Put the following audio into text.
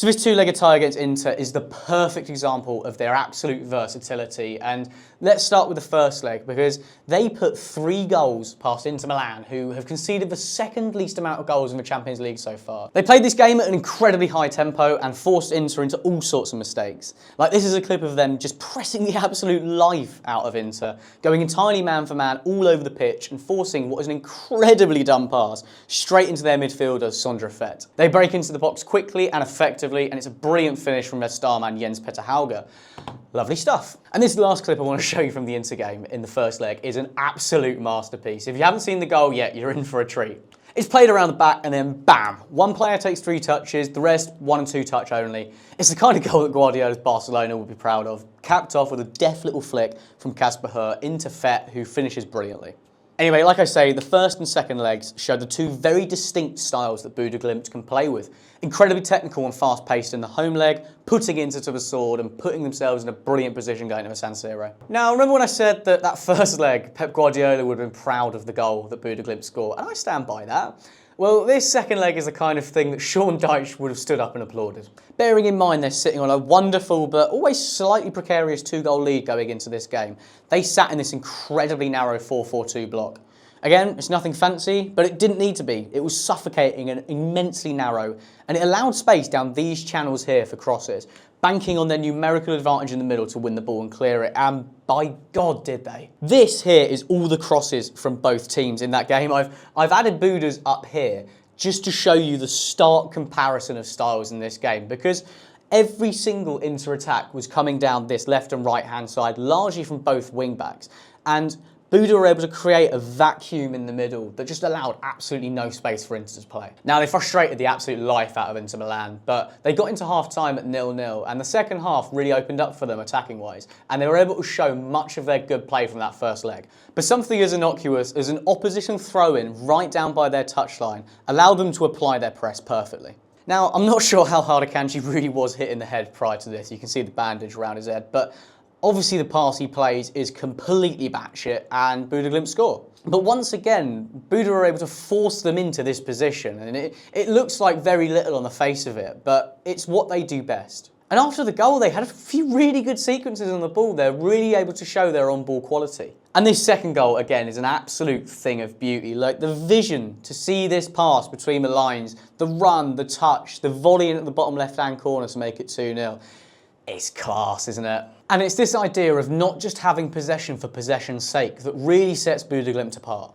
So this two-legged tie against Inter is the perfect example of their absolute versatility. And let's start with the first leg, because they put 3 goals past Inter Milan, who have conceded the second least amount of goals in the Champions League so far. They played this game at an incredibly high tempo and forced Inter into all sorts of mistakes. Like, this is a clip of them just pressing the absolute life out of Inter, going entirely man for man all over the pitch and forcing what is an incredibly dumb pass straight into their midfielder, Sondre Fett. They break into the box quickly and effectively, and it's a brilliant finish from their star man Jens Petter Hauge. Lovely stuff. And this last clip I want to show you from the Inter game in the first leg is an absolute masterpiece. If you haven't seen the goal yet, you're in for a treat. It's played around the back and then bam, one player takes 3 touches, the rest 1 and 2 touch only. It's the kind of goal that Guardiola's Barcelona would be proud of, capped off with a deft little flick from Kasper Hur into Fett, who finishes brilliantly. Anyway, like I say, the first and second legs showed the 2 very distinct styles that Bodø Glimt can play with. Incredibly technical and fast-paced in the home leg, putting Inter to the sword and putting themselves in a brilliant position going to the San Siro. Now, remember when I said that first leg, Pep Guardiola would have been proud of the goal that Bodø Glimt scored, and I stand by that. Well, this second leg is the kind of thing that Sean Dyche would have stood up and applauded. Bearing in mind they're sitting on a wonderful but always slightly precarious 2-goal lead going into this game, they sat in this incredibly narrow 4-4-2 block. Again, it's nothing fancy, but it didn't need to be. It was suffocating and immensely narrow, and it allowed space down these channels here for crosses, banking on their numerical advantage in the middle to win the ball and clear it, and by God did they. This here is all the crosses from both teams in that game. I've added Bodø's up here just to show you the stark comparison of styles in this game, because every single Inter attack was coming down this left and right hand side, largely from both wing backs, and Bodø were able to create a vacuum in the middle that just allowed absolutely no space for Inter to play. Now, they frustrated the absolute life out of Inter Milan, but they got into half-time at 0-0, and the second half really opened up for them attacking-wise, and they were able to show much of their good play from that first leg. But something as innocuous as an opposition throw-in right down by their touchline allowed them to apply their press perfectly. Now, I'm not sure how hard Akanji really was hit in the head prior to this. You can see the bandage around his head, but obviously the pass he plays is completely batshit and Bodø Glimt score. But once again, Bodø are able to force them into this position, and it looks like very little on the face of it, but it's what they do best. And after the goal, they had a few really good sequences on the ball. They're really able to show their on-ball quality. And this second goal, again, is an absolute thing of beauty. Like, the vision to see this pass between the lines, the run, the touch, the volley in at the bottom left-hand corner to make it 2-0. It's class, isn't it? And it's this idea of not just having possession for possession's sake that really sets Bodø Glimt apart.